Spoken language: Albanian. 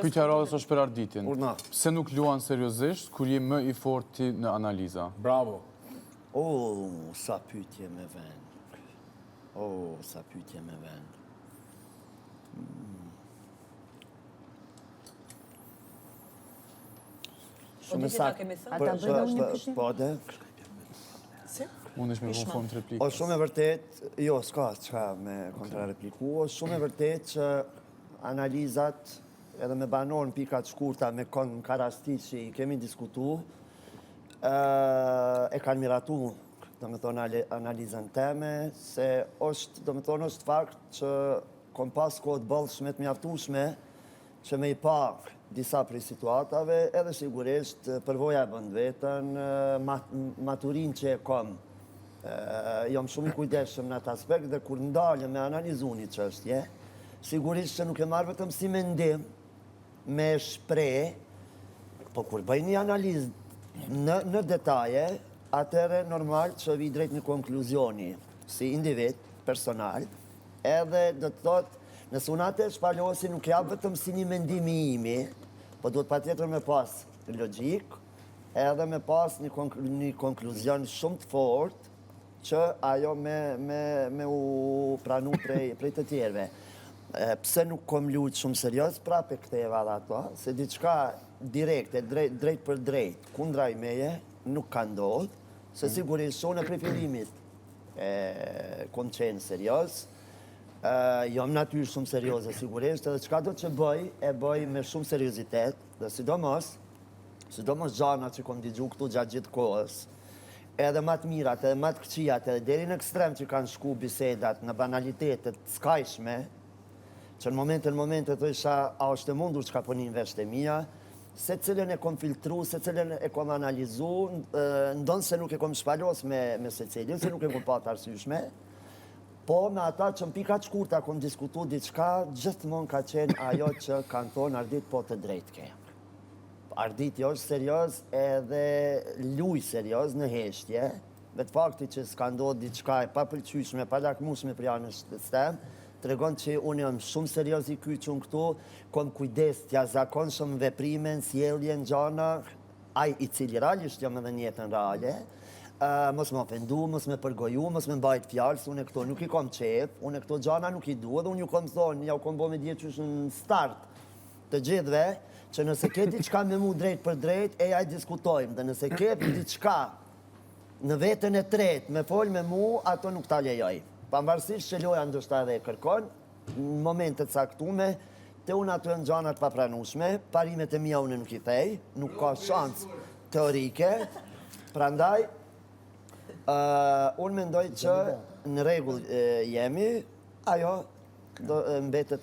Pyetja radhës është për Arditin. Urna. Pse nuk luan seriozisht kur je më i forti në analiza? Bravo. Sa pyetje me vend. Sa pyetje me vend. Shumë saktë. Ata bëjnë një pyetje. Po dhe. Mundesh me vënë formë të replikës. O shumë e vërtet, jo, s'ka çka me kontrarepliku, o shumë e vërtet që analizat edhe me banorën pikat shkurta me karastit që i kemi diskutu, e kanë miratu, do me thonë, analizën teme, se është, do me thonë, është fakt që kom pas kohët bollshme të mjaftueshme që me i pa disa prej situatave, edhe sigurisht përvoja e bënd vetën, maturin që e kom, jam shumë i kujdesshëm në atë aspekt dhe kur ndaljem me analizu një çështje, sigurisht që nuk e marrë vetëm si mendim, me shpreh, po kur bëj një analizë në detaje, atëherë normal që vi drejt një konkluzioni, si individ, personal, edhe do të thotë, nëse unë atë shpalosi nuk jap vetëm si një mendim i imi, po duhet patjetër me pas logjik, edhe me pas një konkluzion shumë të fortë, që ajo me u pranu prej të tjerve. Pse nuk kom luajt shumë serios, prape ktheva dhe ato, se diçka direkte, drejt për drejt, kundra i meje, nuk ka ndodhur, se sigurisht unë e prej fillimit kom qenë serios, jam natyrë shumë serioze sigurisht, edhe çka do që bëj, e bëj me shumë seriozitet, dhe sidomos gjana që kom digju këtu gjatë gjithë kohës, edhe matë mirat, edhe matë këqijat, edhe deri në ekstrem që kanë shku bisedat në banalitetet skajshme, që në momente të isha, a është e mundur që ka po një vesh të mija, se cilën e kom filtru, se cilën e kom analizu, ndonë se nuk e kom shpalos me se cilin, se nuk e kom patë arsyshme, po me ata që në pikat shkurta kom diskutu diçka, gjithmonë ka qenë ajo që kanë thonë Ardit po të drejtë ke. Arditi është serios edhe luj serios në heshtje, vetë fakti që s'ka ndodhur diçka e papëlqyeshme, pa lakmueshme për anës tem, tregon që unë jam shumë serios i kyçun këtu, kom kujdes t'ja zakonshëm veprimen, sjelljen, gjana, ai i cili realisht jam edhe në jetën reale, mos më ofendu, mos më përgoju, mos më mbajt fjalë, unë këto nuk i kom qef, unë këto gjana nuk i dua, dhe unë ju kom thonë, ja u kom bo me djetë qysh në start të gjithve, që nëse ke diçka me mu drejt për drejt, ajë diskutojmë, dhe nëse ke diçka në vetën e tret, me fol me mu, ato nuk ta lejoj. Pavarësisht që loja ndoshta edhe e kërkon, në momentet caktume, te unë ato e në gjanat papranueshme, parimet e mia unë nuk i thej, nuk ka shans teorike, prandaj, unë mendoj që në rregull jemi, ajo do mbetet